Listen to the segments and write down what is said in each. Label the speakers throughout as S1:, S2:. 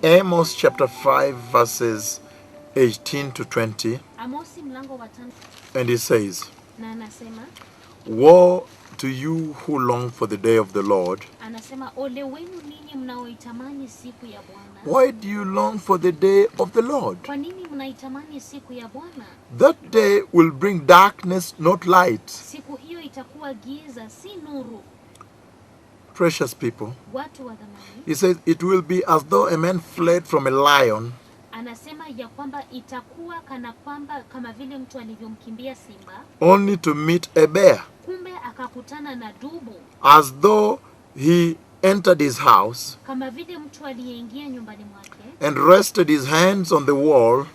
S1: Amos chapter 5 verses 18 to 20. And he says, "Woe to you who long for the day of the Lord." Why do you long for the day of the Lord? That day will bring darkness, not light. Precious people, he says it will be as though a man fled from a lion, only to meet a bear. As though he entered his house and rested his hands on the wall,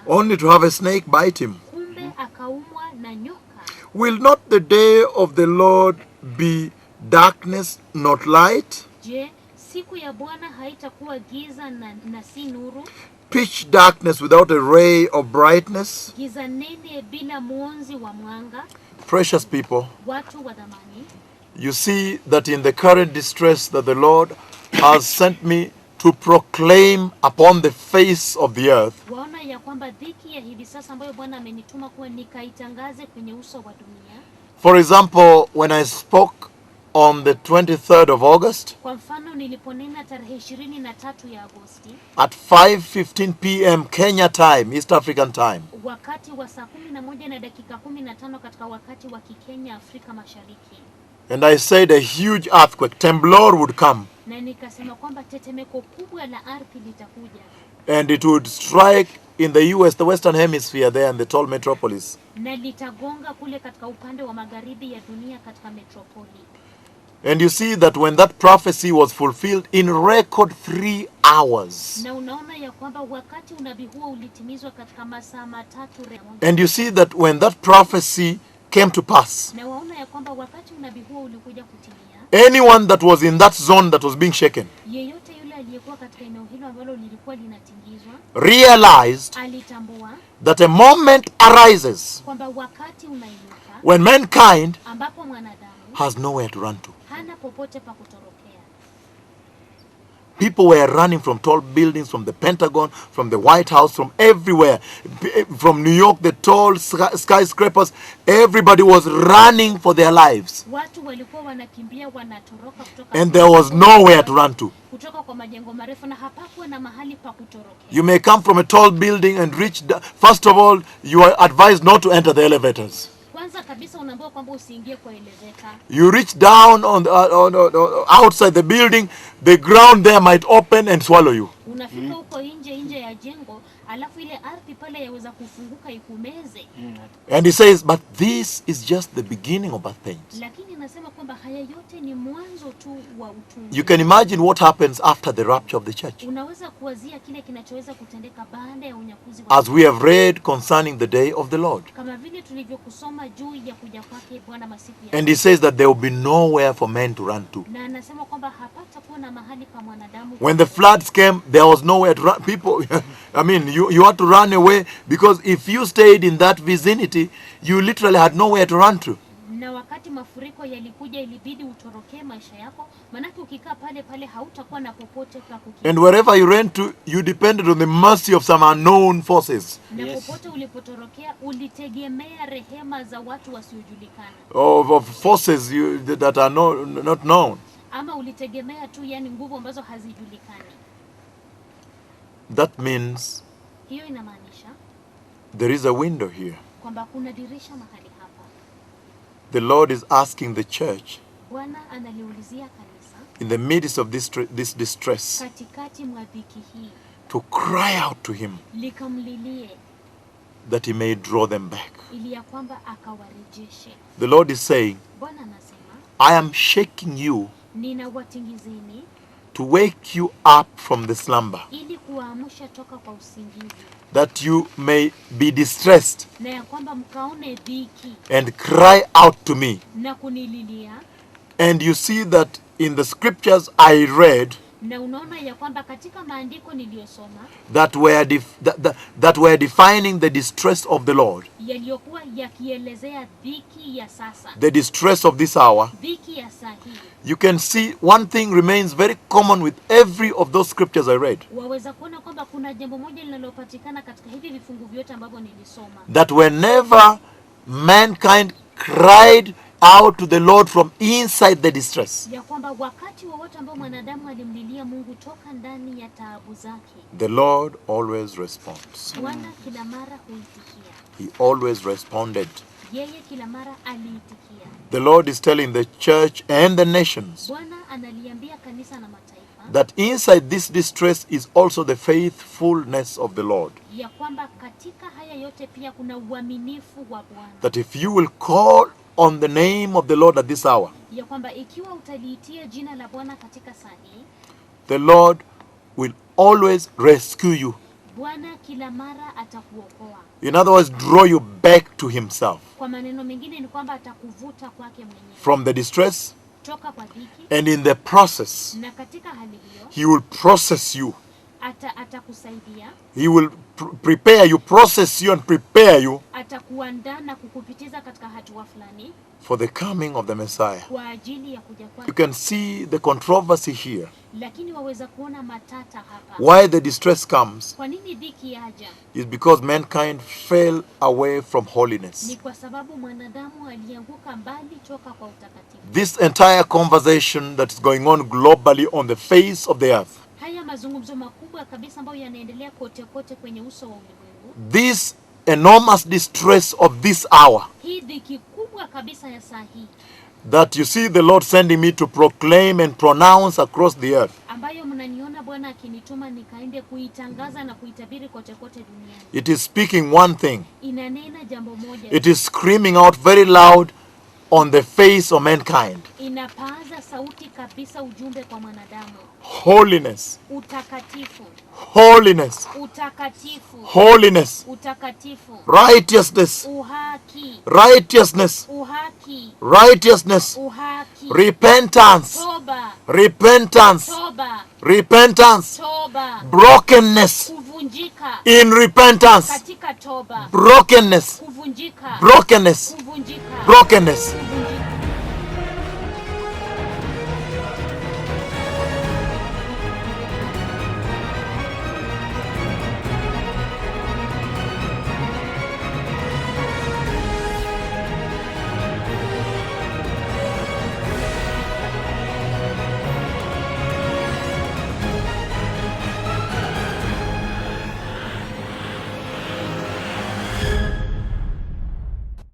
S1: only to have a snake bite him. Will not the day of the Lord be darkness, not light? Pitch darkness without a ray of brightness? Precious people, you see that in the current distress that the Lord has sent me to proclaim upon the face of the earth, for example, when I spoke on the 23rd of August at 5:15 p.m. Kenya time, East African time, and I said a huge earthquake, temblor, would come, and it would strike in the US, the Western Hemisphere there in the tall metropolis. And you see that when that prophecy was fulfilled in record 3 hours. And you see that when that prophecy came to pass, anyone that was in that zone that was being shaken realized that a moment arises when mankind has nowhere to run to. People were running from tall buildings, from the Pentagon, from the White House, from everywhere. From New York, the tall skyscrapers, everybody was running for their lives. And there was nowhere to run to. You may come from a tall building and reach, first of all, you are advised not to enter the elevators. You reach down on outside the building, the ground there might open and swallow you. And he says, but this is just the beginning of bad things. You can imagine what happens after the rapture of the church. As we have read concerning the day of the Lord. And he says that there will be nowhere for men to run to. When the floods came, there was nowhere to run. People, I mean, you had to run away, because if you stayed in that vicinity, you literally had nowhere to run to. And wherever you ran to, you depended on the mercy of some unknown forces. Yes. Of forces that are not known. That means there is a window here. The Lord is asking the church, in the midst of this distress, to cry out to him that he may draw them back. The Lord is saying, I am shaking you to wake you up from the slumber, that you may be distressed and cry out to me. And you see that in the scriptures I read,
S2: Na unaona ya kwamba katika maandiko niliyosoma
S1: that were defining the distress of the Lord,
S2: yaliyokuwa yakielezea dhiki ya sasa,
S1: the distress of this hour,
S2: dhiki ya saa hii,
S1: you can see one thing remains very common with every of those scriptures I read.
S2: waweza kuona kwamba kuna jambo moja linalopatikana katika hivi vifungu vyote ambavyo nilisoma,
S1: That whenever mankind cried out to the Lord from inside the distress,
S2: ya kwamba wakati wowote ambao mwanadamu alimlilia Mungu toka ndani ya taabu zake,
S1: the Lord always responds.
S2: Bwana kila mara huitikia.
S1: He always responded.
S2: Yeye kila mara aliitikia.
S1: The Lord is telling the church and the nations
S2: Bwana analiambia kanisa na mataifa
S1: that inside this distress is also the faithfulness of the Lord.
S2: ya kwamba katika haya yote pia kuna uaminifu wa Bwana.
S1: That if you will call on the name of the Lord at this hour,
S2: Ya kwamba ikiwa utaliitia jina la Bwana katika saa hii,
S1: the Lord will always rescue you.
S2: Bwana kila mara atakuokoa.
S1: In other words, draw you back to himself.
S2: Kwa maneno mengine ni kwamba atakuvuta kwake mwenyewe.
S1: From the distress,
S2: Toka kwa dhiki,
S1: and in the process,
S2: na katika hali hiyo
S1: he will process you.
S2: atakusaidia,
S1: He will prepare you, process you and prepare you
S2: atakuandaa na kukupitiza katika hatua fulani
S1: for the coming of the Messiah.
S2: kwa ajili ya kuja
S1: You
S2: kwake.
S1: can see the controversy here.
S2: Lakini waweza kuona matata hapa.
S1: Why the distress comes
S2: Kwa nini dhiki yaja?
S1: is because mankind fell away from holiness.
S2: Ni kwa sababu mwanadamu alianguka mbali toka kwa utakatifu.
S1: This entire conversation that is going on globally on the face of the earth,
S2: Haya mazungumzo makubwa kabisa ambayo yanaendelea kote kote kwenye uso wa ulimwengu,
S1: this enormous distress of this hour,
S2: hii dhiki kubwa kabisa ya saa hii
S1: that you see the Lord sending me to proclaim and pronounce across the earth,
S2: ambayo mnaniona Bwana akinituma nikaende kuitangaza na kuitabiri kote kote duniani,
S1: it is speaking one thing.
S2: inanena jambo moja.
S1: It is screaming out very loud on the face of mankind.
S2: Inapaaza sauti kabisa ujumbe kwa mwanadamu.
S1: Holiness,
S2: Utakatifu,
S1: holiness,
S2: utakatifu,
S1: holiness,
S2: utakatifu,
S1: righteousness,
S2: uhaki,
S1: righteousness,
S2: uhaki,
S1: righteousness,
S2: uhaki,
S1: repentance,
S2: toba,
S1: repentance,
S2: toba,
S1: repentance,
S2: toba,
S1: brokenness
S2: kuvunjika
S1: in repentance,
S2: katika toba,
S1: brokenness,
S2: kuvunjika,
S1: brokenness,
S2: kuvunjika,
S1: brokenness.